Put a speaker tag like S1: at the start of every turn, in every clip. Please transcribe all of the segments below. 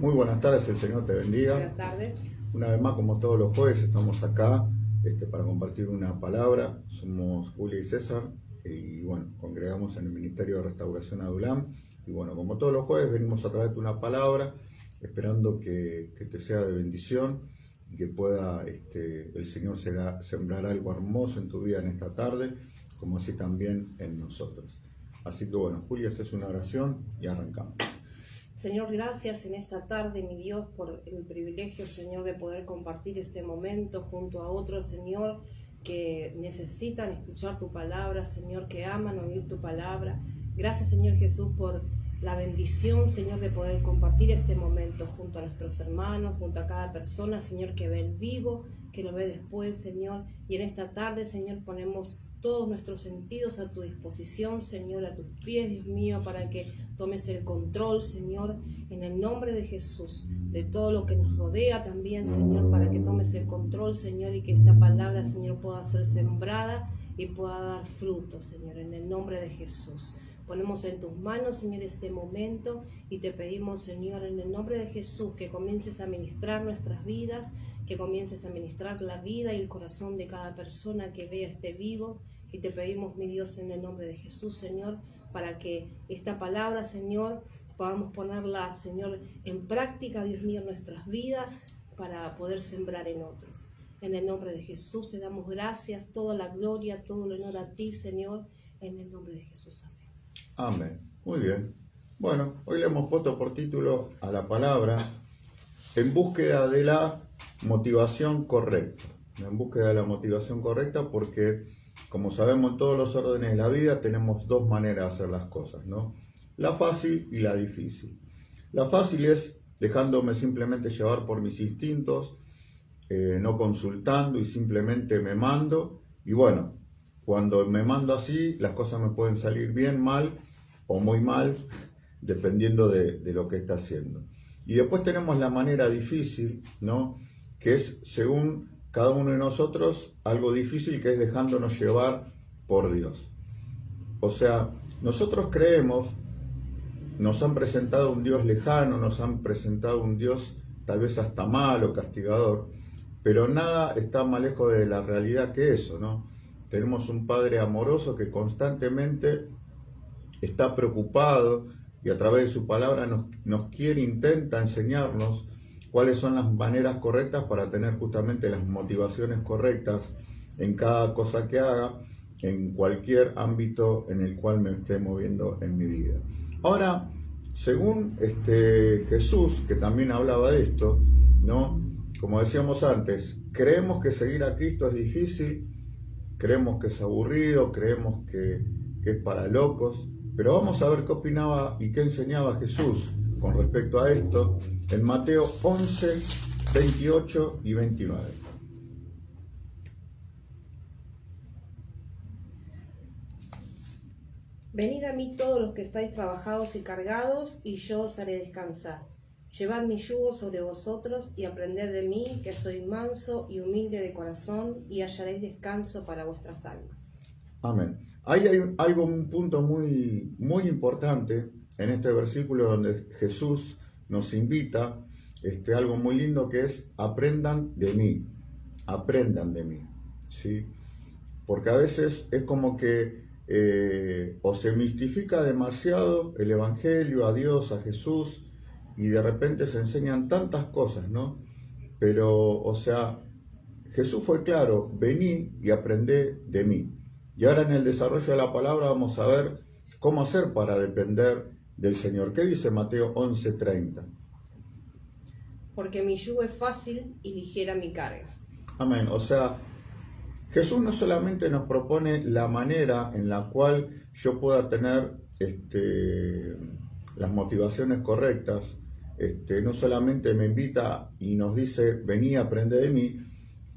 S1: Muy buenas tardes, el Señor te bendiga.
S2: Buenas tardes.
S1: Una vez más, como todos los jueves, estamos acá para compartir una palabra. Somos Julia y César y bueno, congregamos en el Ministerio de Restauración Adulam. Y bueno, como todos los jueves, venimos a traerte una palabra, esperando que te sea de bendición y que pueda el Señor sembrar algo hermoso en tu vida en esta tarde, como así también en nosotros. Así que bueno, Julia, haces una oración y arrancamos.
S2: Señor, gracias en esta tarde, mi Dios, por el privilegio, Señor, de poder compartir este momento junto a otros, Señor, que necesitan escuchar tu palabra, Señor, que aman oír tu palabra. Gracias, Señor Jesús, por la bendición, Señor, de poder compartir este momento junto a nuestros hermanos, junto a cada persona, Señor, que ve el vivo, que lo ve después, Señor. Y en esta tarde, Señor, ponemos todos nuestros sentidos a tu disposición, Señor, a tus pies, Dios mío, para que tomes el control, Señor, en el nombre de Jesús, de todo lo que nos rodea también, Señor, para que tomes el control, Señor, y que esta palabra, Señor, pueda ser sembrada y pueda dar fruto, Señor, en el nombre de Jesús. Ponemos en tus manos, Señor, este momento y te pedimos, Señor, en el nombre de Jesús, que comiences a ministrar nuestras vidas, que comiences a ministrar la vida y el corazón de cada persona que vea este vivo. Y te pedimos, mi Dios, en el nombre de Jesús, Señor, para que esta palabra, Señor, podamos ponerla, Señor, en práctica, Dios mío, en nuestras vidas, para poder sembrar en otros. En el nombre de Jesús te damos gracias, toda la gloria, todo el honor a ti, Señor, en el nombre de Jesús. Amén.
S1: Amén. Muy bien. Bueno, hoy le hemos puesto por título a la palabra En búsqueda de la motivación correcta. En búsqueda de la motivación correcta porque, como sabemos, en todos los órdenes de la vida tenemos dos maneras de hacer las cosas, ¿no? La fácil y la difícil. La fácil es dejándome simplemente llevar por mis instintos, no consultando y simplemente me mando. Y bueno, cuando me mando así, las cosas me pueden salir bien, mal o muy mal, dependiendo de lo que está haciendo. Y después tenemos la manera difícil, ¿no? Que es, según cada uno de nosotros, algo difícil, que es dejándonos llevar por Dios. O sea, nosotros creemos, nos han presentado un Dios lejano, nos han presentado un Dios tal vez hasta malo, castigador, pero nada está más lejos de la realidad que eso, ¿no? Tenemos un Padre amoroso que constantemente está preocupado y a través de su palabra nos quiere, intenta enseñarnos cuáles son las maneras correctas para tener justamente las motivaciones correctas en cada cosa que haga, en cualquier ámbito en el cual me esté moviendo en mi vida. Ahora, según Jesús, que también hablaba de esto, ¿no? Como decíamos antes, creemos que seguir a Cristo es difícil, creemos que es aburrido, creemos que es para locos, pero vamos a ver qué opinaba y qué enseñaba Jesús con respecto a esto en Mateo 11, 28 y 29.
S2: Venid a mí todos los que estáis trabajados y cargados, y yo os haré descansar. Llevad mi yugo sobre vosotros y aprended de mí, que soy manso y humilde de corazón, y hallaréis descanso para vuestras almas.
S1: Amén. Ahí hay un punto muy, muy importante en este versículo donde Jesús nos invita, algo muy lindo, que es aprendan de mí, ¿sí? Porque a veces es como que o se mistifica demasiado el Evangelio, a Dios, a Jesús, y de repente se enseñan tantas cosas, ¿no? Pero, o sea, Jesús fue claro, vení y aprendé de mí. Y ahora en el desarrollo de la palabra vamos a ver cómo hacer para depender del Señor. ¿Qué dice Mateo 11:30?
S2: Porque mi yugo es fácil y ligera mi carga.
S1: Amén. O sea, Jesús no solamente nos propone la manera en la cual yo pueda tener las motivaciones correctas, no solamente me invita y nos dice, vení, aprende de mí,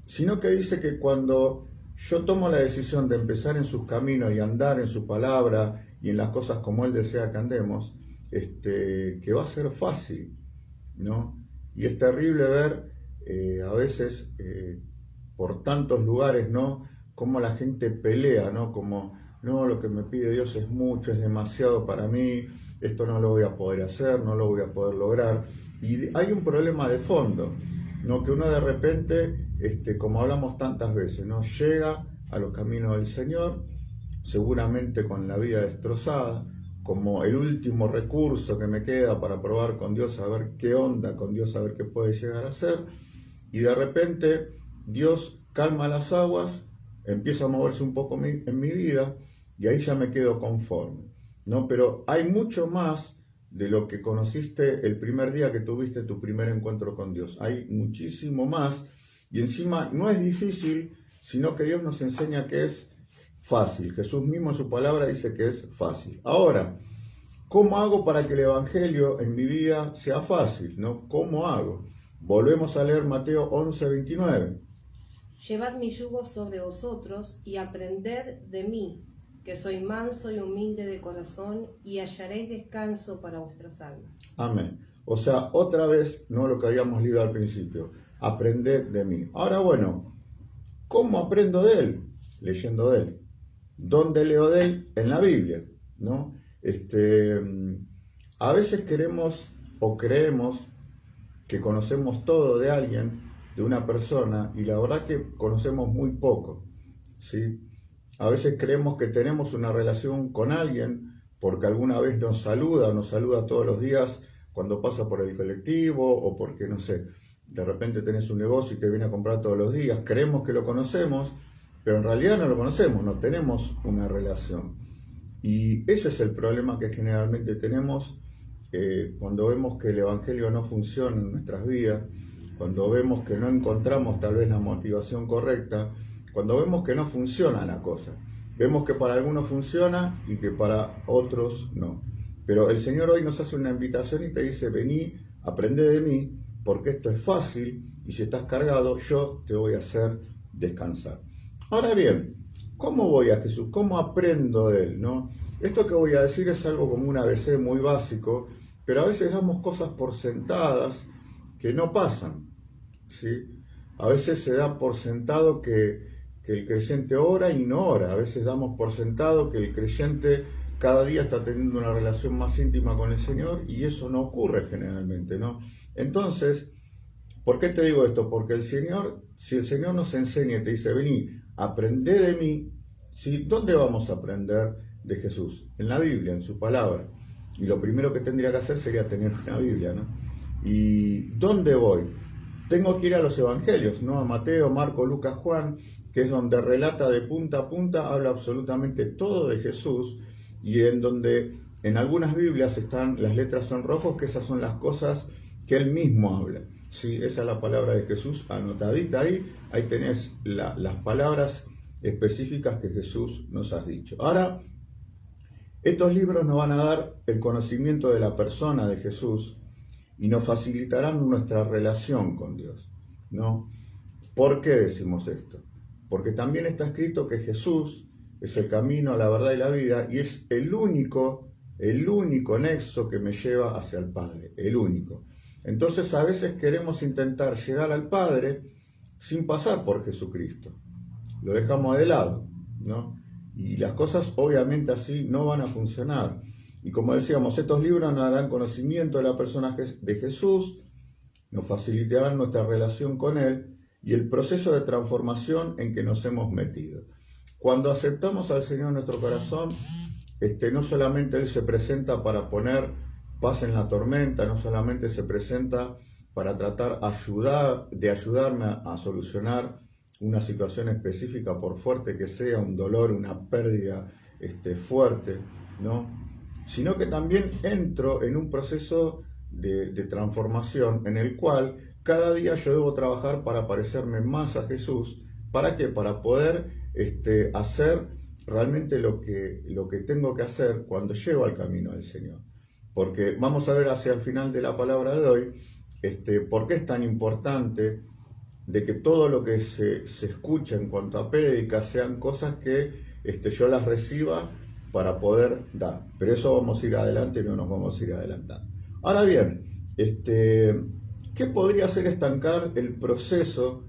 S1: sino que dice que cuando yo tomo la decisión de empezar en sus caminos y andar en su palabra y en las cosas como Él desea que andemos, que va a ser fácil, ¿no? Y es terrible ver a veces por tantos lugares, ¿no? Cómo la gente pelea, ¿no? Como, no, lo que me pide Dios es mucho, es demasiado para mí, esto no lo voy a poder hacer, no lo voy a poder lograr. Y hay un problema de fondo, ¿no? Que uno de repente, como hablamos tantas veces, ¿no? Llega a los caminos del Señor, seguramente con la vida destrozada, como el último recurso que me queda para probar con Dios, a ver qué onda con Dios, a ver qué puede llegar a ser, y de repente Dios calma las aguas, empieza a moverse un poco en mi vida, y ahí ya me quedo conforme, ¿no? Pero hay mucho más de lo que conociste el primer día que tuviste tu primer encuentro con Dios. Hay muchísimo más, y encima no es difícil, sino que Dios nos enseña que es fácil. Jesús mismo en su palabra dice que es fácil. Ahora, ¿cómo hago para que el Evangelio en mi vida sea fácil, ¿no? ¿Cómo hago? Volvemos a leer Mateo 11:29.
S2: Llevad mi yugo sobre vosotros y aprended de mí, que soy manso y humilde de corazón, y hallaréis descanso para vuestras almas.
S1: Amén. O sea, otra vez, no lo que habíamos leído al principio, aprended de mí. Ahora, bueno, ¿cómo aprendo de él? Leyendo de él. ¿Dónde leo de él? En la Biblia, ¿no? A veces queremos o creemos que conocemos todo de alguien, de una persona, y la verdad que conocemos muy poco, ¿sí? A veces creemos que tenemos una relación con alguien porque alguna vez nos saluda todos los días cuando pasa por el colectivo, o porque, no sé, de repente tenés un negocio y te viene a comprar todos los días. Creemos que lo conocemos, pero en realidad no lo conocemos, no tenemos una relación. Y ese es el problema que generalmente tenemos cuando vemos que el Evangelio no funciona en nuestras vidas, cuando vemos que no encontramos tal vez la motivación correcta, cuando vemos que no funciona la cosa. Vemos que para algunos funciona y que para otros no. Pero el Señor hoy nos hace una invitación y te dice: vení, aprende de mí, porque esto es fácil, y si estás cargado, yo te voy a hacer descansar. Ahora bien, ¿cómo voy a Jesús? ¿Cómo aprendo de Él, no? Esto que voy a decir es algo como un ABC muy básico, pero a veces damos cosas por sentadas que no pasan, ¿sí? A veces se da por sentado que el creyente ora y no ora. A veces damos por sentado que el creyente cada día está teniendo una relación más íntima con el Señor, y eso no ocurre generalmente, ¿no? Entonces, ¿por qué te digo esto? Porque el Señor, si el Señor nos enseña y te dice: vení, aprendé de mí, ¿sí? ¿Dónde vamos a aprender de Jesús? En la Biblia, en su palabra. Y lo primero que tendría que hacer sería tener una Biblia, ¿no? ¿Y dónde voy? Tengo que ir a los evangelios, ¿no? A Mateo, Marco, Lucas, Juan, que es donde relata de punta a punta, habla absolutamente todo de Jesús, y en donde en algunas Biblias están las letras en rojo, que esas son las cosas que él mismo habla. Sí, esa es la palabra de Jesús anotadita ahí tenés las palabras específicas que Jesús nos ha dicho. Ahora, estos libros nos van a dar el conocimiento de la persona de Jesús y nos facilitarán nuestra relación con Dios, ¿no? ¿Por qué decimos esto? Porque también está escrito que Jesús es el camino, la verdad y la vida, y es el único nexo que me lleva hacia el Padre, el único. Entonces a veces queremos intentar llegar al Padre sin pasar por Jesucristo. Lo dejamos de lado, ¿no? Y las cosas obviamente así no van a funcionar. Y como decíamos, estos libros nos darán conocimiento de la persona de Jesús, nos facilitarán nuestra relación con Él y el proceso de transformación en que nos hemos metido. Cuando aceptamos al Señor en nuestro corazón, no solamente Él se presenta para poner paz en la tormenta, no solamente se presenta para tratar de ayudarme a solucionar una situación específica, por fuerte que sea, un dolor, una pérdida fuerte, ¿no? Sino que también entro en un proceso de transformación en el cual cada día yo debo trabajar para parecerme más a Jesús. ¿Para qué? Para poder hacer realmente lo que tengo que hacer cuando llego al camino del Señor. Porque vamos a ver hacia el final de la palabra de hoy por qué es tan importante de que todo lo que se escucha en cuanto a prédicas sean cosas que yo las reciba para poder dar. Pero eso vamos a ir adelante y no nos vamos a ir adelantando. Ahora bien, ¿qué podría hacer estancar el proceso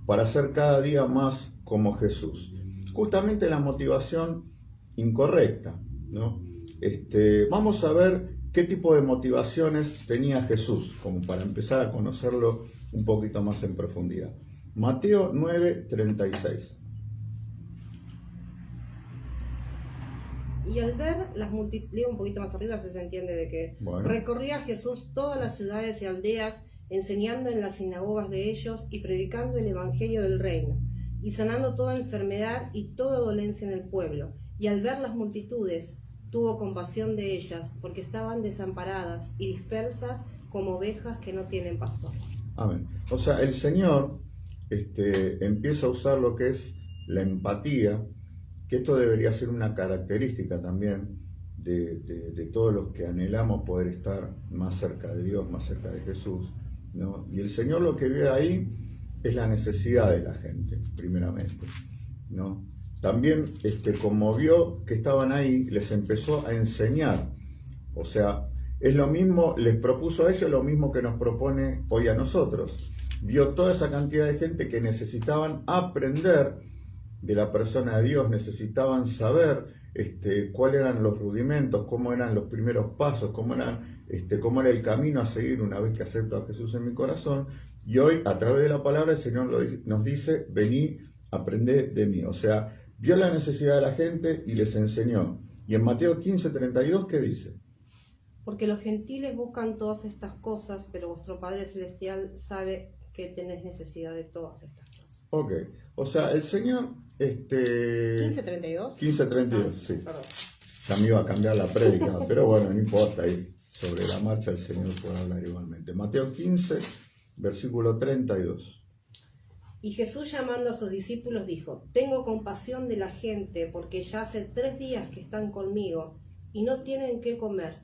S1: para ser cada día más como Jesús? Justamente la motivación incorrecta, ¿no? Vamos a ver qué tipo de motivaciones tenía Jesús, como para empezar a conocerlo un poquito más en profundidad. Mateo 9:36.
S2: Y al ver las multitudes, leo un poquito más arriba si se entiende de que
S1: Bueno.
S2: recorría Jesús todas las ciudades y aldeas, enseñando en las sinagogas de ellos y predicando el evangelio del reino, y sanando toda enfermedad y toda dolencia en el pueblo. Y al ver las multitudes, tuvo compasión de ellas, porque estaban desamparadas y dispersas como ovejas que no tienen pastor.
S1: Amén. O sea, el Señor empieza a usar lo que es la empatía, que esto debería ser una característica también de todos los que anhelamos poder estar más cerca de Dios, más cerca de Jesús, ¿no? Y el Señor lo que ve ahí es la necesidad de la gente, primeramente, ¿no? También, como vio que estaban ahí, les empezó a enseñar. O sea, es lo mismo, les propuso a ellos lo mismo que nos propone hoy a nosotros. Vio toda esa cantidad de gente que necesitaban aprender de la persona de Dios, necesitaban saber cuáles eran los rudimentos, cómo eran los primeros pasos, cómo era el camino a seguir una vez que acepto a Jesús en mi corazón. Y hoy, a través de la palabra, el Señor nos dice, vení, aprended de mí. O sea, vio la necesidad de la gente y les enseñó. Y en Mateo 15:32, ¿qué dice?
S2: Porque los gentiles buscan todas estas cosas, pero vuestro Padre Celestial sabe que tenés necesidad de todas estas cosas.
S1: Ok, o sea, el Señor...
S2: 15:32.
S1: 15:32, sí.
S2: Perdón.
S1: Ya me iba a cambiar la prédica, pero bueno, no importa, ahí sobre la marcha el Señor puede hablar igualmente. Mateo 15, versículo 32.
S2: Y Jesús, llamando a sus discípulos, dijo: tengo compasión de la gente, porque ya hace 3 días que están conmigo y no tienen qué comer,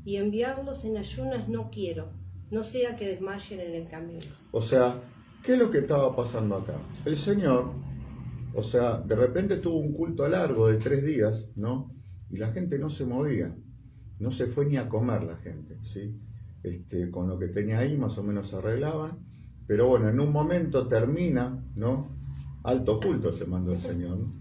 S2: y enviarlos en ayunas no quiero, no sea que desmayen en el camino.
S1: O sea, ¿qué es lo que estaba pasando acá? El Señor, o sea, de repente tuvo un culto largo de 3 días, ¿no? Y la gente no se movía, no se fue ni a comer la gente, ¿sí? Con lo que tenía ahí más o menos se arreglaban, pero bueno, en un momento termina, ¿no? Alto culto se mandó el Señor, ¿no?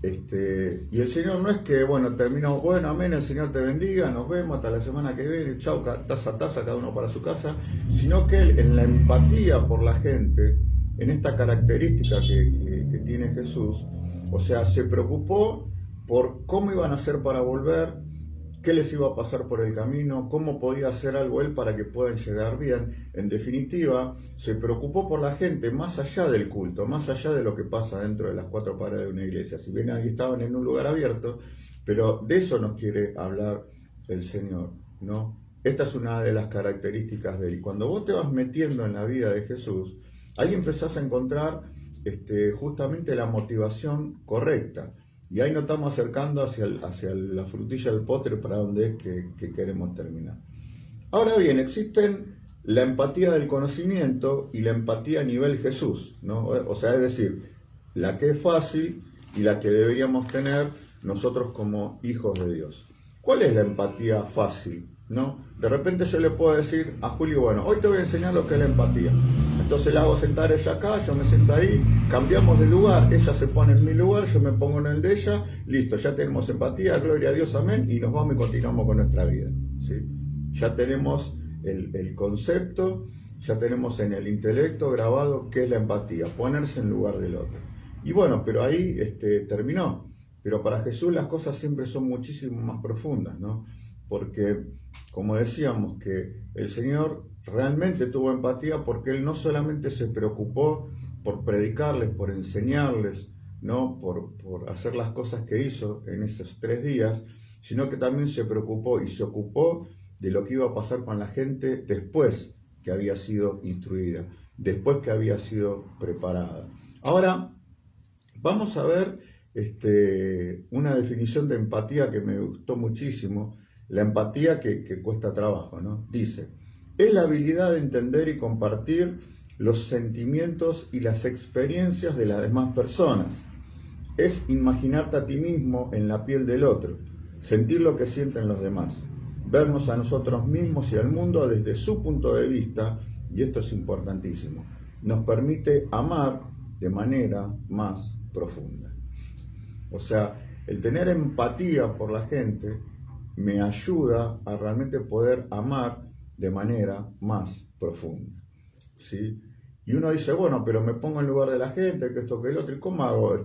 S1: Y el Señor no es que, bueno, terminó, bueno, amén, el Señor te bendiga, nos vemos hasta la semana que viene, chau, taza a taza, cada uno para su casa, sino que Él, en la empatía por la gente, en esta característica que tiene Jesús, o sea, se preocupó por cómo iban a hacer para volver, qué les iba a pasar por el camino, cómo podía hacer algo Él para que puedan llegar bien. En definitiva, se preocupó por la gente más allá del culto, más allá de lo que pasa dentro de las 4 paredes de una iglesia. Si bien ahí estaban en un lugar abierto, pero de eso nos quiere hablar el Señor, ¿no? Esta es una de las características de Él. Y cuando vos te vas metiendo en la vida de Jesús, ahí empezás a encontrar justamente la motivación correcta. Y ahí nos estamos acercando hacia la frutilla del postre para donde es que queremos terminar. Ahora bien, existen la empatía del conocimiento y la empatía a nivel Jesús, ¿no? O sea, es decir, la que es fácil y la que deberíamos tener nosotros como hijos de Dios. ¿Cuál es la empatía fácil? ¿No? De repente yo le puedo decir a Julio, bueno, hoy te voy a enseñar lo que es la empatía. Entonces la hago sentar ella acá, yo me siento ahí, cambiamos de lugar, ella se pone en mi lugar, yo me pongo en el de ella, listo, ya tenemos empatía, gloria a Dios, amén, y nos vamos y continuamos con nuestra vida, ¿sí? Ya tenemos el concepto, ya tenemos en el intelecto grabado qué es la empatía, ponerse en lugar del otro. Y bueno, pero ahí terminó. Pero para Jesús las cosas siempre son muchísimo más profundas, ¿no? Porque, como decíamos, que el Señor realmente tuvo empatía porque Él no solamente se preocupó por predicarles, por enseñarles, ¿no? por hacer las cosas que hizo en esos 3 días, sino que también se preocupó y se ocupó de lo que iba a pasar con la gente después que había sido instruida, después que había sido preparada. Ahora, vamos a ver una definición de empatía que me gustó muchísimo, la empatía que cuesta trabajo, ¿no? Dice: es la habilidad de entender y compartir los sentimientos y las experiencias de las demás personas. Es imaginarte a ti mismo en la piel del otro, sentir lo que sienten los demás, vernos a nosotros mismos y al mundo desde su punto de vista, y esto es importantísimo, nos permite amar de manera más profunda. O sea, el tener empatía por la gente me ayuda a realmente poder amar de manera más profunda, ¿sí? Y uno dice, bueno, pero me pongo en lugar de la gente, que esto, que el otro, ¿y cómo hago?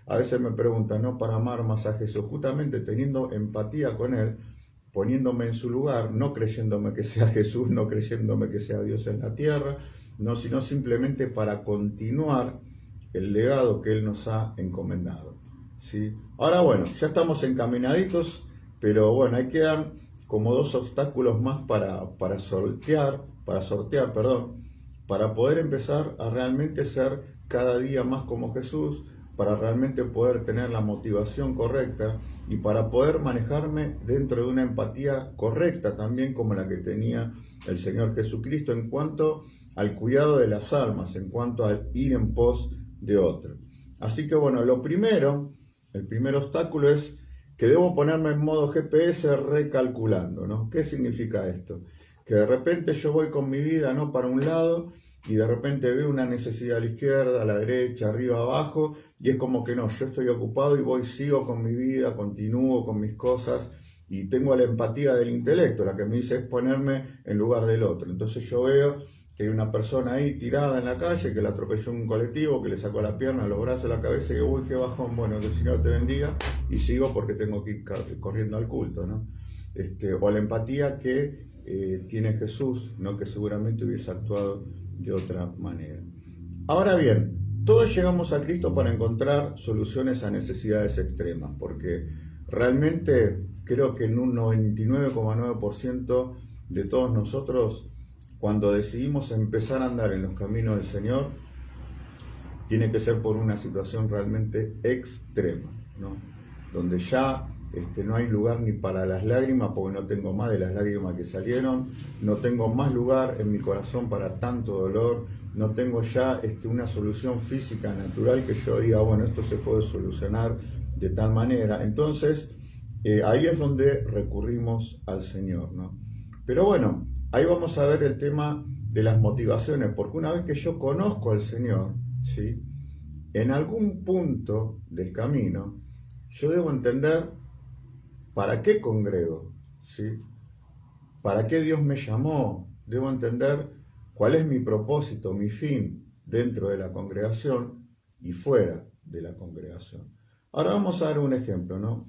S1: A veces me preguntan, ¿no? Para amar más a Jesús, justamente teniendo empatía con Él, poniéndome en su lugar, no creyéndome que sea Jesús, no creyéndome que sea Dios en la tierra, no, sino simplemente para continuar el legado que Él nos ha encomendado, ¿sí? Ahora, bueno, ya estamos encaminaditos, pero bueno, ahí quedan como dos obstáculos más para sortear, para poder empezar a realmente ser cada día más como Jesús, para realmente poder tener la motivación correcta y para poder manejarme dentro de una empatía correcta también como la que tenía el Señor Jesucristo en cuanto al cuidado de las almas, en cuanto al ir en pos de otro. Así que bueno, el primer obstáculo es que debo ponerme en modo GPS recalculando, ¿no? ¿Qué significa esto? Que de repente yo voy con mi vida, ¿no?, para un lado y de repente veo una necesidad a la izquierda, a la derecha, arriba, abajo, y es como que no, yo estoy ocupado y sigo con mi vida, continúo con mis cosas y tengo la empatía del intelecto, la que me dice es ponerme en lugar del otro. Entonces yo veo que hay una persona ahí tirada en la calle, que la atropelló un colectivo, que le sacó la pierna, los brazos, la cabeza, y digo, uy, qué bajón, bueno, que el Señor te bendiga, y sigo porque tengo que ir corriendo al culto, ¿no? O la empatía que tiene Jesús, ¿no?, que seguramente hubiese actuado de otra manera. Ahora bien, todos llegamos a Cristo para encontrar soluciones a necesidades extremas, porque realmente creo que en un 99,9% de todos nosotros, cuando decidimos empezar a andar en los caminos del Señor, tiene que ser por una situación realmente extrema, ¿no? Donde ya no hay lugar ni para las lágrimas, porque no tengo más de las lágrimas que salieron, no tengo más lugar en mi corazón para tanto dolor, no tengo ya una solución física, natural, que yo diga, bueno, esto se puede solucionar de tal manera. Entonces, ahí es donde recurrimos al Señor, ¿no? Pero bueno, ahí vamos a ver el tema de las motivaciones, porque una vez que yo conozco al Señor, ¿sí?, en algún punto del camino, yo debo entender para qué congrego, ¿sí?, para qué Dios me llamó, debo entender cuál es mi propósito, mi fin dentro de la congregación y fuera de la congregación. Ahora vamos a dar un ejemplo, ¿no?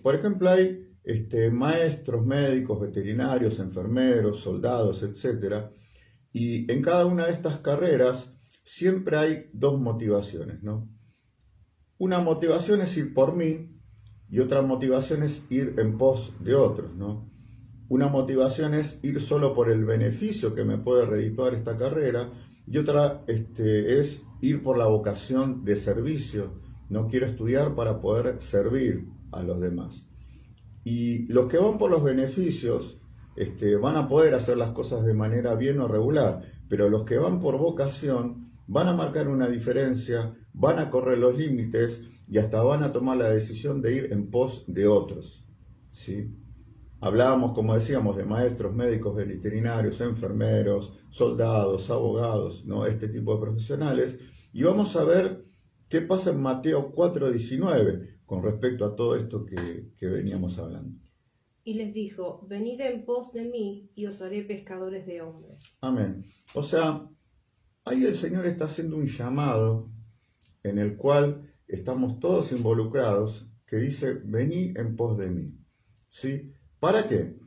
S1: Por ejemplo, hay maestros, médicos, veterinarios, enfermeros, soldados, etc. Y en cada una de estas carreras siempre hay dos motivaciones, ¿no? Una motivación es ir por mí y otra motivación es ir en pos de otros, ¿no? Una motivación es ir solo por el beneficio que me puede redituar esta carrera y otra es ir por la vocación de servicio. No quiero estudiar para poder servir a los demás. Y los que van por los beneficios van a poder hacer las cosas de manera bien o regular, pero los que van por vocación van a marcar una diferencia, van a correr los límites y hasta van a tomar la decisión de ir en pos de otros, ¿sí? Hablábamos, como decíamos, de maestros, médicos, veterinarios, enfermeros, soldados, abogados, ¿no?, este tipo de profesionales. Y vamos a ver qué pasa en Mateo 4:19 con respecto a todo esto que veníamos hablando.
S2: Y les dijo, venid en pos de mí y os haré pescadores de hombres.
S1: Amén. O sea, ahí el Señor está haciendo un llamado en el cual estamos todos involucrados, que dice, venid en pos de mí, ¿sí? ¿Para qué?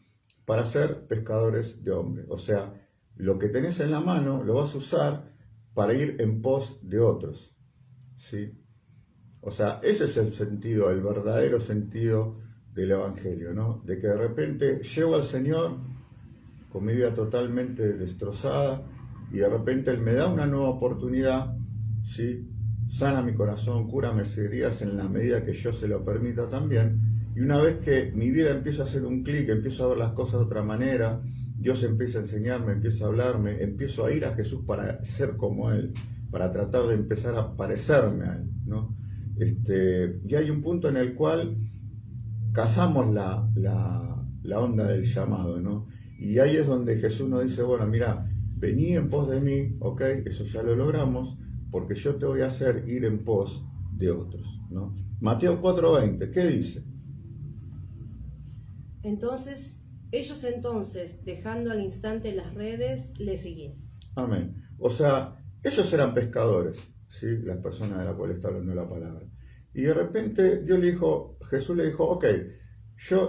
S1: Para ser pescadores de hombres. O sea, lo que tenés en la mano lo vas a usar para ir en pos de otros, ¿sí? O sea, ese es el sentido, el verdadero sentido del Evangelio, ¿no? De que de repente llego al Señor con mi vida totalmente destrozada y de repente Él me da una nueva oportunidad, ¿sí? Sana mi corazón, cura mis heridas en la medida que yo se lo permita también. Y una vez que mi vida empieza a hacer un clic, empiezo a ver las cosas de otra manera, Dios empieza a enseñarme, empieza a hablarme, empiezo a ir a Jesús para ser como Él, para tratar de empezar a parecerme a Él, ¿no? Y hay un punto en el cual cazamos la onda del llamado, ¿no? Y ahí es donde Jesús nos dice, bueno, mira, vení en pos de mí, ok, eso ya lo logramos, porque yo te voy a hacer ir en pos de otros, ¿no? Mateo 4:20, ¿qué dice?
S2: Ellos entonces, dejando al instante las redes, le siguieron.
S1: Amén. O sea, ellos eran pescadores, ¿sí? Las personas de las cuales está hablando la palabra. Y de repente Jesús le dijo, ok,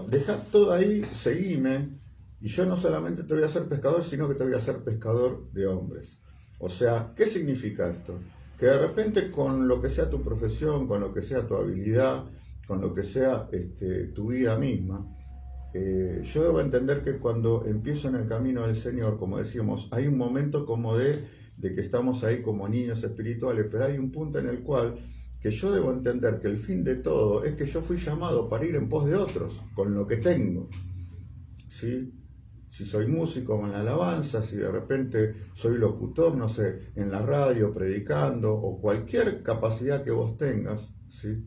S1: dejá todo ahí, seguime, y yo no solamente te voy a hacer pescador, sino que te voy a hacer pescador de hombres. O sea, ¿qué significa esto? Que de repente con lo que sea tu profesión, con lo que sea tu habilidad, con lo que sea tu vida misma, yo debo entender que cuando empiezo en el camino del Señor, como decíamos, hay un momento como de que estamos ahí como niños espirituales, pero hay un punto en el cual que yo debo entender que el fin de todo es que yo fui llamado para ir en pos de otros, con lo que tengo, ¿sí? Si soy músico en la alabanza, si de repente soy locutor, no sé, en la radio, predicando, o cualquier capacidad que vos tengas, ¿sí?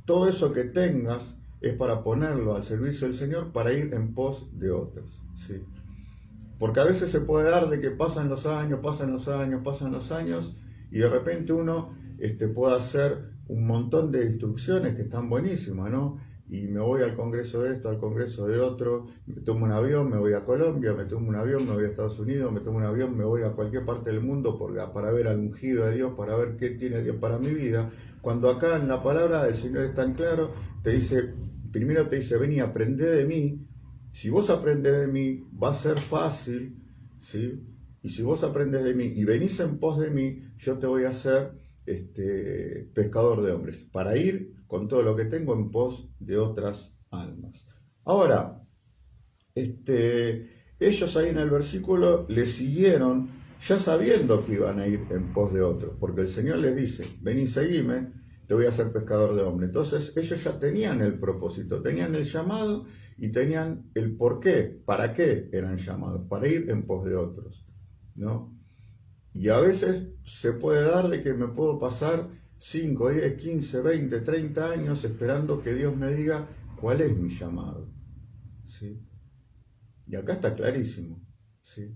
S1: Todo eso que tengas es para ponerlo al servicio del Señor para ir en pos de otros, ¿sí? Porque a veces se puede dar de que pasan los años, y de repente uno puede hacer un montón de instrucciones que están buenísimas, ¿no? Y me voy al congreso de esto, al congreso de otro, me tomo un avión, me voy a Colombia, me tomo un avión, me voy a Estados Unidos, me tomo un avión, me voy a cualquier parte del mundo para ver al ungido de Dios, para ver qué tiene Dios para mi vida. Cuando acá en la palabra del Señor es tan claro, primero te dice, ven y aprende de mí. Si vos aprendes de mí, va a ser fácil, ¿sí? Y si vos aprendes de mí y venís en pos de mí, yo te voy a hacer pescador de hombres, para ir con todo lo que tengo en pos de otras almas. Ahora, ellos ahí en el versículo le siguieron ya sabiendo que iban a ir en pos de otros, porque el Señor les dice, ven y seguime, te voy a hacer pescador de hombres. Entonces ellos ya tenían el propósito, tenían el llamado y tenían el por qué, para qué eran llamados, para ir en pos de otros, ¿no? Y a veces se puede dar de que me puedo pasar 5, 10, 15, 20, 30 años esperando que Dios me diga cuál es mi llamado, ¿sí? Y acá está clarísimo, ¿sí?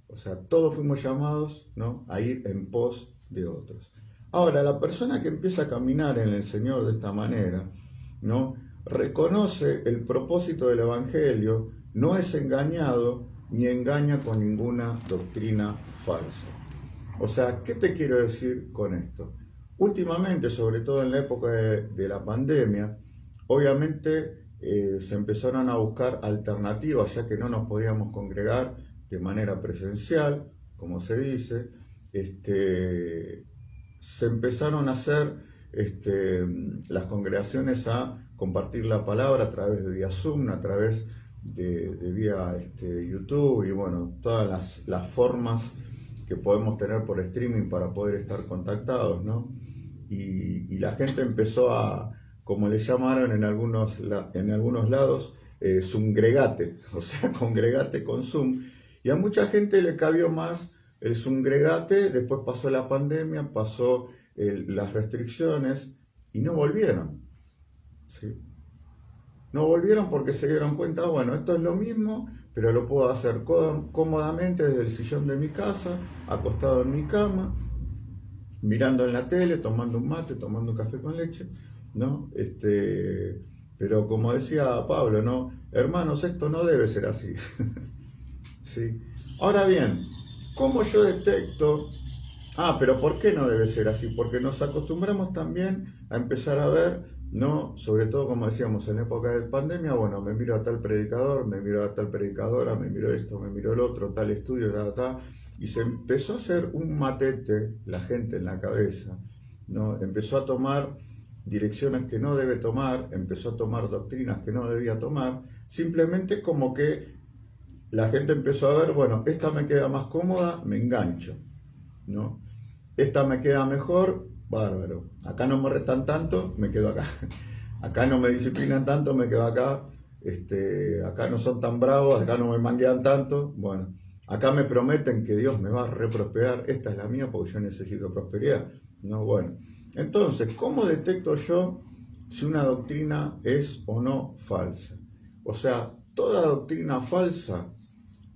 S1: O sea, todos fuimos llamados, ¿no?, a ir en pos de otros. Ahora, la persona que empieza a caminar en el Señor de esta manera, ¿no?, reconoce el propósito del Evangelio, no es engañado ni engaña con ninguna doctrina falsa. O sea, ¿qué te quiero decir con esto? Últimamente, sobre todo en la época de la pandemia, obviamente se empezaron a buscar alternativas, ya que no nos podíamos congregar de manera presencial, como se dice. Se empezaron a hacer las congregaciones a compartir la palabra a través de vía Zoom, a través de vía YouTube y bueno, todas las formas que podemos tener por streaming para poder estar contactados, ¿no? Y la gente empezó a, como le llamaron en algunos lados, Zoomgregate, o sea, congregate con Zoom. Y a mucha gente le cabió más el Zoomgregate, después pasó la pandemia, pasó las restricciones y no volvieron, ¿sí? No volvieron porque se dieron cuenta, bueno, esto es lo mismo, pero lo puedo hacer cómodamente desde el sillón de mi casa, acostado en mi cama, mirando en la tele, tomando un mate, tomando un café con leche, ¿no? Pero como decía Pablo, ¿no? Hermanos, esto no debe ser así. ¿Sí? Ahora bien, ¿cómo yo detecto? Pero ¿por qué no debe ser así? Porque nos acostumbramos también a empezar a ver, ¿no? Sobre todo, como decíamos, en la época de pandemia, bueno, me miro a tal predicador, me miro a tal predicadora, me miro esto, me miro el otro, tal estudio, y se empezó a hacer un matete la gente en la cabeza, ¿no? Empezó a tomar direcciones que no debe tomar, empezó a tomar doctrinas que no debía tomar, simplemente como que la gente empezó a ver, bueno, esta me queda más cómoda, me engancho, ¿no? Esta me queda mejor, bárbaro. Acá no me restan tanto, me quedo acá. Acá no me disciplinan tanto, me quedo acá. Acá no son tan bravos, acá no me manguean tanto. Bueno, acá me prometen que Dios me va a reprosperar. Esta es la mía porque yo necesito prosperidad, ¿no? Bueno, entonces, ¿cómo detecto yo si una doctrina es o no falsa? O sea, toda doctrina falsa,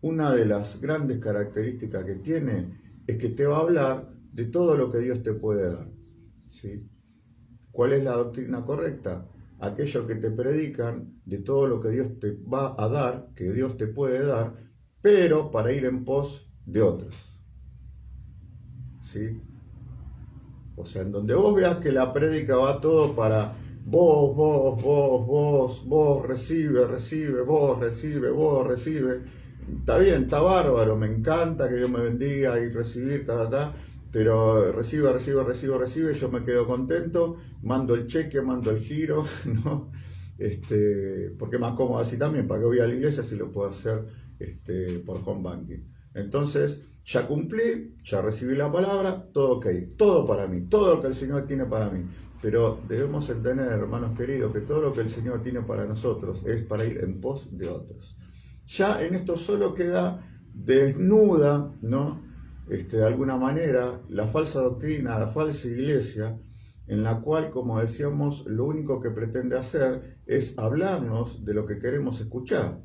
S1: una de las grandes características que tiene es que te va a hablar de todo lo que Dios te puede dar, ¿sí? ¿Cuál es la doctrina correcta? aquellos que te predican de todo lo que Dios te va a dar, que Dios te puede dar, pero para ir en pos de otros. ¿Sí? O sea, en donde vos veas que la prédica va todo para vos, recibe, está bien, está bárbaro, me encanta que Dios me bendiga y recibir, pero recibe, yo me quedo contento, mando el cheque, mando el giro, ¿no? Porque es más cómodo así también, para que voy a la iglesia si lo puedo hacer por home banking. Entonces, ya cumplí, ya recibí la palabra, todo ok, todo para mí, todo lo que el Señor tiene para mí. Pero debemos entender, hermanos queridos, que todo lo que el Señor tiene para nosotros es para ir en pos de otros. Ya en esto solo queda desnuda, ¿no? De alguna manera, la falsa doctrina, la falsa iglesia, en la cual, como decíamos, lo único que pretende hacer es hablarnos de lo que queremos escuchar,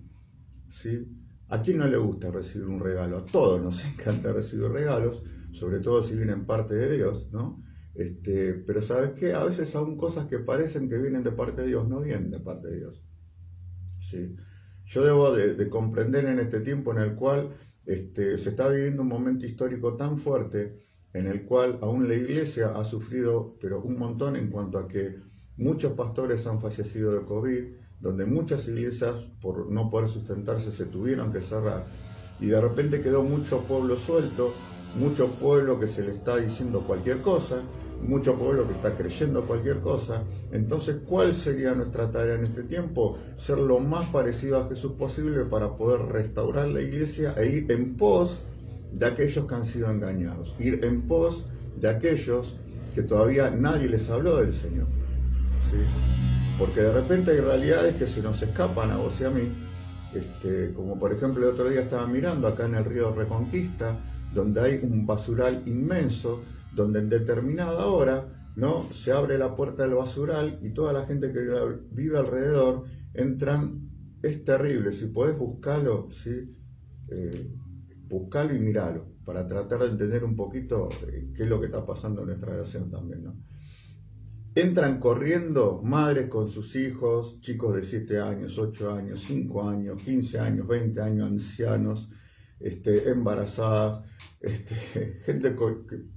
S1: ¿sí? ¿A quién no le gusta recibir un regalo? A todos nos encanta recibir regalos, sobre todo si vienen parte de Dios, ¿no? Pero ¿sabes qué? A veces aún cosas que parecen que vienen de parte de Dios no vienen de parte de Dios, ¿sí? Yo debo de comprender en este tiempo en el cual se está viviendo un momento histórico tan fuerte en el cual aún la iglesia ha sufrido, pero un montón en cuanto a que muchos pastores han fallecido de COVID, donde muchas iglesias por no poder sustentarse se tuvieron que cerrar y de repente quedó mucho pueblo suelto, mucho pueblo que se le está diciendo cualquier cosa, mucho pueblo que está creyendo cualquier cosa. Entonces, ¿cuál sería nuestra tarea en este tiempo? Ser lo más parecido a Jesús posible para poder restaurar la iglesia e ir en pos de aquellos que han sido engañados, ir en pos de aquellos que todavía nadie les habló del Señor, ¿sí? Porque de repente hay realidades que se nos escapan a vos y a mí, como por ejemplo el otro día estaba mirando acá en el río Reconquista, donde hay un basural inmenso, donde en determinada hora, ¿no?, se abre la puerta del basural y toda la gente que vive alrededor entran. Es terrible, si podés buscarlo, ¿sí? Buscalo y miralo, para tratar de entender un poquito qué es lo que está pasando en nuestra nación también, ¿no? Entran corriendo madres con sus hijos, chicos de 7 años, 8 años, 5 años, 15 años, 20 años, ancianos, embarazadas, gente,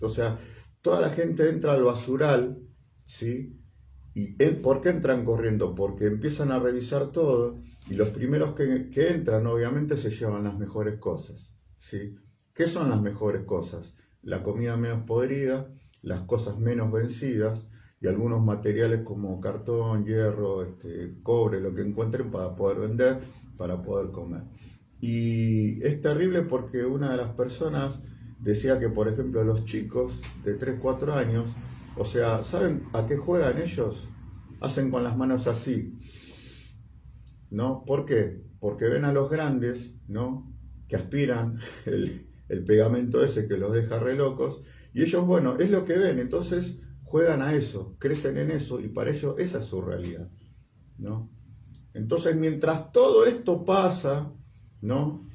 S1: o sea, toda la gente entra al basural, ¿sí? ¿Y por qué entran corriendo? Porque empiezan a revisar todo y los primeros que entran obviamente se llevan las mejores cosas, ¿sí? ¿Qué son las mejores cosas? La comida menos podrida, las cosas menos vencidas y algunos materiales como cartón, hierro, cobre, lo que encuentren para poder vender, para poder comer. Y es terrible porque una de las personas decía que, por ejemplo, los chicos de 3, 4 años, o sea, ¿saben a qué juegan ellos? Hacen con las manos así, ¿no? ¿Por qué? Porque ven a los grandes, ¿no?, que aspiran el pegamento ese que los deja re locos, y ellos, bueno, es lo que ven, entonces juegan a eso, crecen en eso, y para ellos esa es su realidad, ¿no? Entonces, mientras todo esto pasa, ¿no?,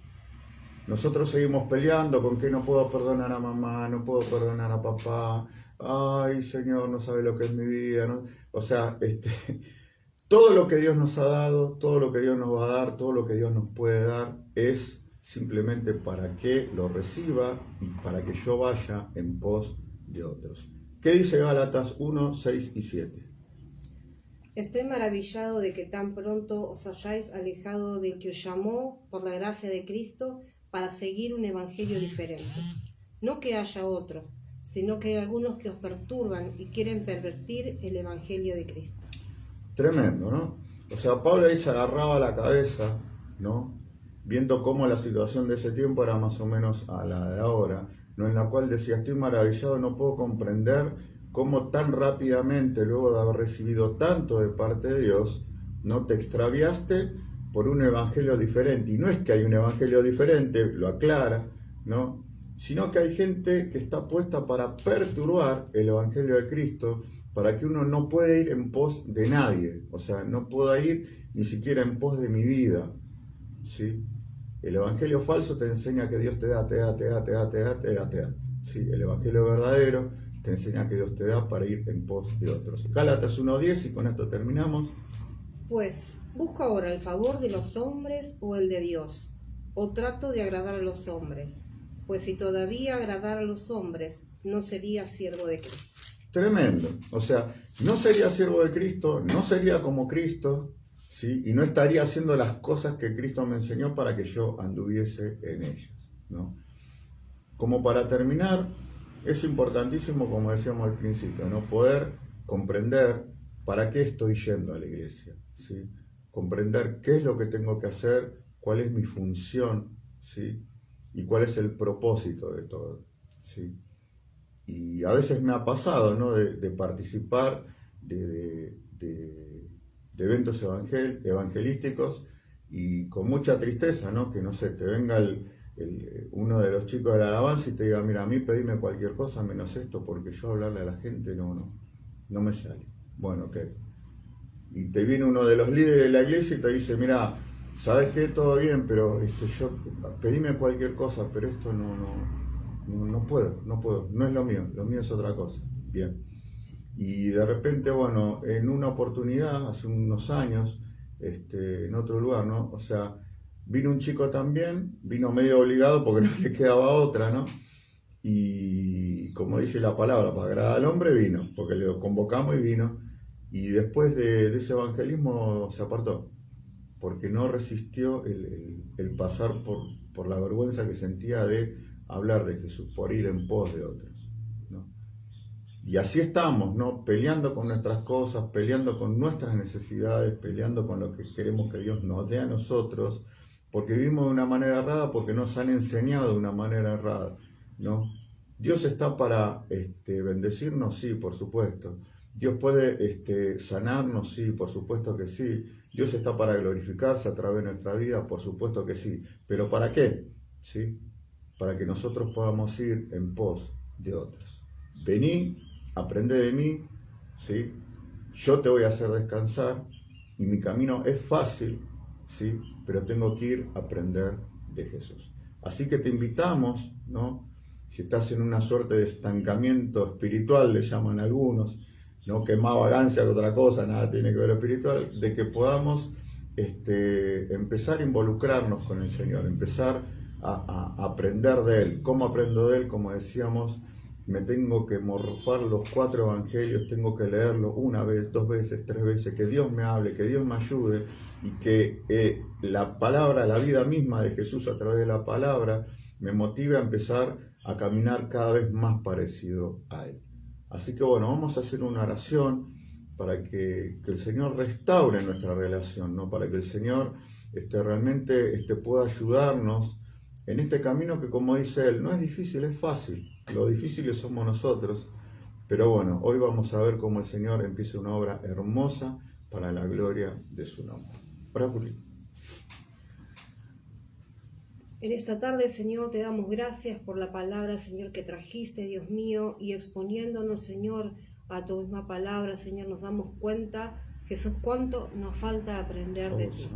S1: nosotros seguimos peleando con que no puedo perdonar a mamá, no puedo perdonar a papá, ay Señor, no sabe lo que es mi vida, ¿no? O sea, todo lo que Dios nos ha dado, todo lo que Dios nos va a dar, todo lo que Dios nos puede dar es simplemente para que lo reciba y para que yo vaya en pos de otros. ¿Qué dice Gálatas 1, 6 y 7?
S2: Estoy maravillado de que tan pronto os hayáis alejado del que os llamó por la gracia de Cristo para seguir un evangelio diferente. No que haya otro, sino que hay algunos que os perturban y quieren pervertir el evangelio de Cristo.
S1: Tremendo, ¿no? O sea, Pablo ahí se agarraba la cabeza, ¿no?, viendo cómo la situación de ese tiempo era más o menos a la de ahora, ¿no?, en la cual decía, estoy maravillado, no puedo comprender cómo tan rápidamente, luego de haber recibido tanto de parte de Dios, no te extraviaste por un evangelio diferente. Y no es que hay un evangelio diferente, lo aclara, ¿no?, sino que hay gente que está puesta para perturbar el evangelio de Cristo, para que uno no pueda ir en pos de nadie, o sea, no pueda ir ni siquiera en pos de mi vida, ¿sí? El evangelio falso te enseña que Dios te da, ¿sí? El evangelio verdadero te enseña que Dios te da para ir en pos de otros. Gálatas 1:10, y con esto terminamos.
S2: Pues, ¿busco ahora el favor de los hombres o el de Dios? ¿O trato de agradar a los hombres? Pues si todavía agradara a los hombres, no sería siervo de Cristo.
S1: Tremendo. O sea, no sería siervo de Cristo, no sería como Cristo, ¿sí? Y no estaría haciendo las cosas que Cristo me enseñó para que yo anduviese en ellas, ¿no? Como para terminar, es importantísimo, como decíamos al principio, ¿no? Poder comprender para qué estoy yendo a la iglesia, ¿sí? Comprender qué es lo que tengo que hacer, cuál es mi función, ¿sí? Y cuál es el propósito de todo, ¿sí? Y a veces me ha pasado, ¿no? de participar de eventos evangelísticos y con mucha tristeza, ¿no? Que no sé, te venga uno de los chicos de la alabanza y te diga, mira, a mí pedime cualquier cosa menos esto, porque yo hablarle a la gente no me sale. Bueno, ok. Y te viene uno de los líderes de la iglesia y te dice, mira, ¿sabes qué? Todo bien, pero pedime cualquier cosa, pero esto no puedo, no es lo mío es otra cosa. Bien. Y de repente, bueno, en una oportunidad, hace unos años, en otro lugar, ¿no? O sea, vino un chico también, vino medio obligado porque no le quedaba otra, ¿no? Y como dice la palabra, para agradar al hombre vino, porque le convocamos y vino. Y después de ese evangelismo se apartó, porque no resistió el pasar por la vergüenza que sentía de hablar de Jesús, por ir en pos de otros, ¿no? Y así estamos, ¿no? Peleando con nuestras cosas, peleando con nuestras necesidades, peleando con lo que queremos que Dios nos dé a nosotros, porque vivimos de una manera errada, porque nos han enseñado de una manera errada, ¿no? Dios está para bendecirnos, sí, por supuesto. Dios puede sanarnos, sí, por supuesto que sí. Dios está para glorificarse a través de nuestra vida, por supuesto que sí. ¿Pero para qué? ¿Sí? Para que nosotros podamos ir en pos de otros. Vení, aprende de mí, ¿sí? Yo te voy a hacer descansar y mi camino es fácil, ¿sí? Pero tengo que ir a aprender de Jesús. Así que te invitamos, ¿no? Si estás en una suerte de estancamiento espiritual, le llaman algunos, ¿no? Que más vagancia que otra cosa, nada tiene que ver lo espiritual, de que podamos empezar a involucrarnos con el Señor, empezar a aprender de Él. ¿Cómo aprendo de Él? Como decíamos, me tengo que morfar los 4 evangelios, tengo que leerlo una vez, 2 veces, 3 veces, que Dios me hable, que Dios me ayude y que la palabra, la vida misma de Jesús a través de la palabra me motive a empezar a caminar cada vez más parecido a Él. Así que bueno, vamos a hacer una oración para que el Señor restaure nuestra relación, ¿no? Para que el Señor realmente pueda ayudarnos en este camino que, como dice Él, no es difícil, es fácil. Lo difícil somos nosotros. Pero bueno, hoy vamos a ver cómo el Señor empieza una obra hermosa para la gloria de su nombre. Ora por ti.
S2: En esta tarde, Señor, te damos gracias por la palabra, Señor, que trajiste, Dios mío, y exponiéndonos, Señor, a tu misma palabra, Señor, nos damos cuenta, Jesús, cuánto nos falta aprender de ti.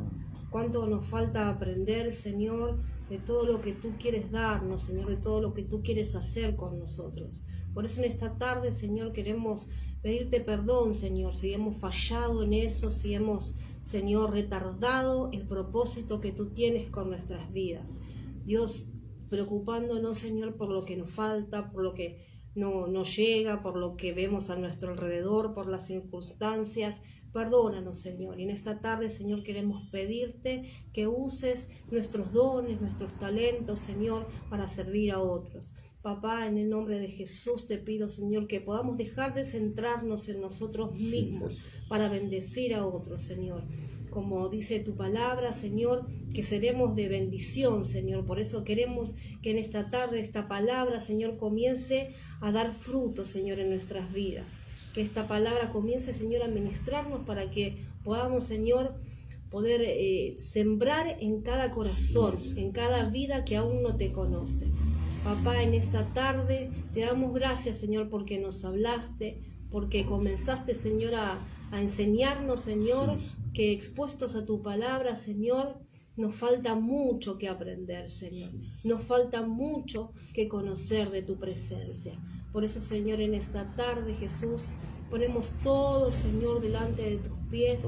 S2: Cuánto nos falta aprender, Señor, de todo lo que tú quieres darnos, Señor, de todo lo que tú quieres hacer con nosotros. Por eso en esta tarde, Señor, queremos pedirte perdón, Señor, si hemos fallado en eso, si hemos, Señor, retardado el propósito que tú tienes con nuestras vidas. Dios, preocupándonos, Señor, por lo que nos falta, por lo que no llega, por lo que vemos a nuestro alrededor, por las circunstancias. Perdónanos, Señor. Y en esta tarde, Señor, queremos pedirte que uses nuestros dones, nuestros talentos, Señor, para servir a otros. Papá, en el nombre de Jesús te pido, Señor, que podamos dejar de centrarnos en nosotros mismos para bendecir a otros, Señor. Como dice tu palabra, Señor, que seremos de bendición, Señor. Por eso queremos que en esta tarde esta palabra, Señor, comience a dar fruto, Señor, en nuestras vidas. Que esta palabra comience, Señor, a ministrarnos para que podamos, Señor, poder sembrar en cada corazón, en cada vida que aún no te conoce. Papá, en esta tarde te damos gracias, Señor, porque nos hablaste, porque comenzaste, Señor, a enseñarnos, Señor, que expuestos a tu palabra, Señor, nos falta mucho que aprender, Señor. Nos falta mucho que conocer de tu presencia. Por eso, Señor, en esta tarde, Jesús, ponemos todo, Señor, delante de tus pies.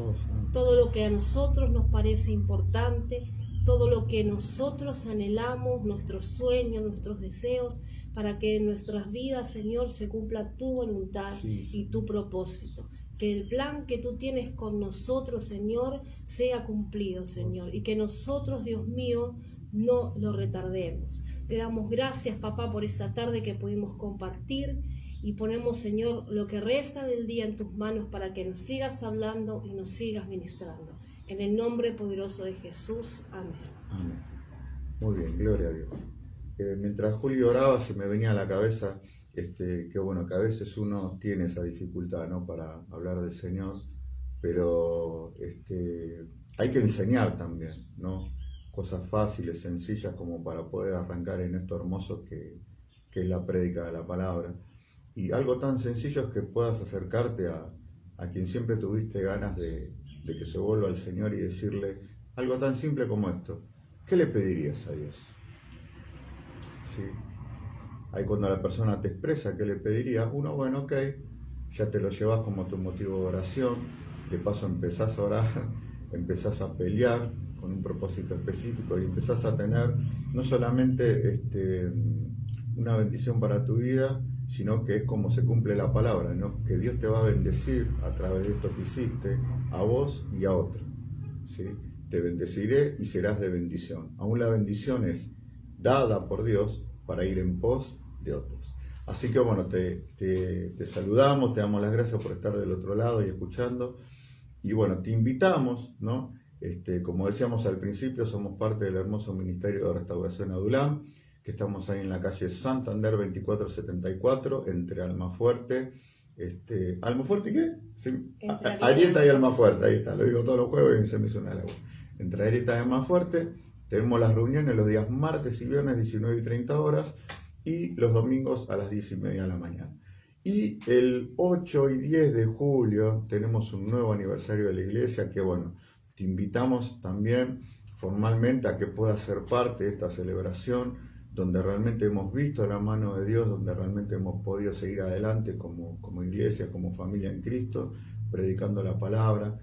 S2: todo lo que a nosotros nos parece importante, todo lo que nosotros anhelamos, nuestros sueños, nuestros deseos, para que en nuestras vidas, Señor, se cumpla tu voluntad y tu propósito. Que el plan que tú tienes con nosotros, Señor, sea cumplido, Señor, y que nosotros, Dios mío, no lo retardemos. Te damos gracias, papá, por esta tarde que pudimos compartir y ponemos, Señor, lo que resta del día en tus manos para que nos sigas hablando y nos sigas ministrando. En el nombre poderoso de Jesús. Amén.
S1: Amén. Muy bien, gloria a Dios. Mientras Julio oraba se me venía a la cabeza que bueno, que a veces uno tiene esa dificultad, ¿no?, para hablar del Señor, pero hay que enseñar también, ¿no?, cosas fáciles, sencillas, como para poder arrancar en esto hermoso que es la prédica de la palabra. Y algo tan sencillo es que puedas acercarte a quien siempre tuviste ganas de que se vuelva al Señor y decirle algo tan simple como esto. ¿Qué le pedirías a Dios? ¿Sí? Ahí cuando la persona te expresa qué le pediría, uno, bueno, ok, ya te lo llevas como tu motivo de oración, de paso empezás a orar, empezás a pelear con un propósito específico y empezás a tener no solamente una bendición para tu vida, sino que es como se cumple la palabra, ¿no?, que Dios te va a bendecir a través de esto que hiciste, a vos y a otro, ¿sí? Te bendeciré y serás de bendición. Aún la bendición es dada por Dios para ir en pos de otros. Así que bueno, te saludamos, te damos las gracias por estar del otro lado y escuchando. Y bueno, te invitamos, ¿no? Como decíamos al principio, somos parte del hermoso Ministerio de Restauración Adulam, que estamos ahí en la calle Santander 2474, entre Almafuerte. ¿Almafuerte qué? Sí. Arieta y Almafuerte, ahí está, lo digo todos los jueves y se me hizo una laguna. Entre Arieta y Almafuerte, tenemos las reuniones los días martes y viernes 19:30 horas y los domingos a las 10:30 de la mañana. Y el 8 y 10 de julio tenemos un nuevo aniversario de la iglesia que, bueno, te invitamos también formalmente a que puedas ser parte de esta celebración, donde realmente hemos visto la mano de Dios, donde realmente hemos podido seguir adelante como iglesia, como familia en Cristo, predicando la palabra,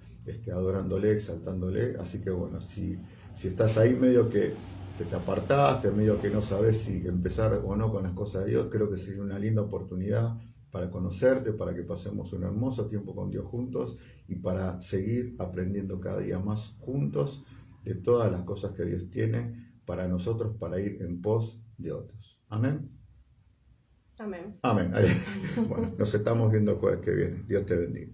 S1: adorándole, exaltándole. Así que bueno, si estás ahí medio que te apartaste, medio que no sabes si empezar o no con las cosas de Dios, creo que sería una linda oportunidad para conocerte, para que pasemos un hermoso tiempo con Dios juntos y para seguir aprendiendo cada día más juntos de todas las cosas que Dios tiene para nosotros, para ir en pos de otros. Amén.
S2: Amén.
S1: Amén. Bueno, nos estamos viendo el jueves que viene. Dios te bendiga.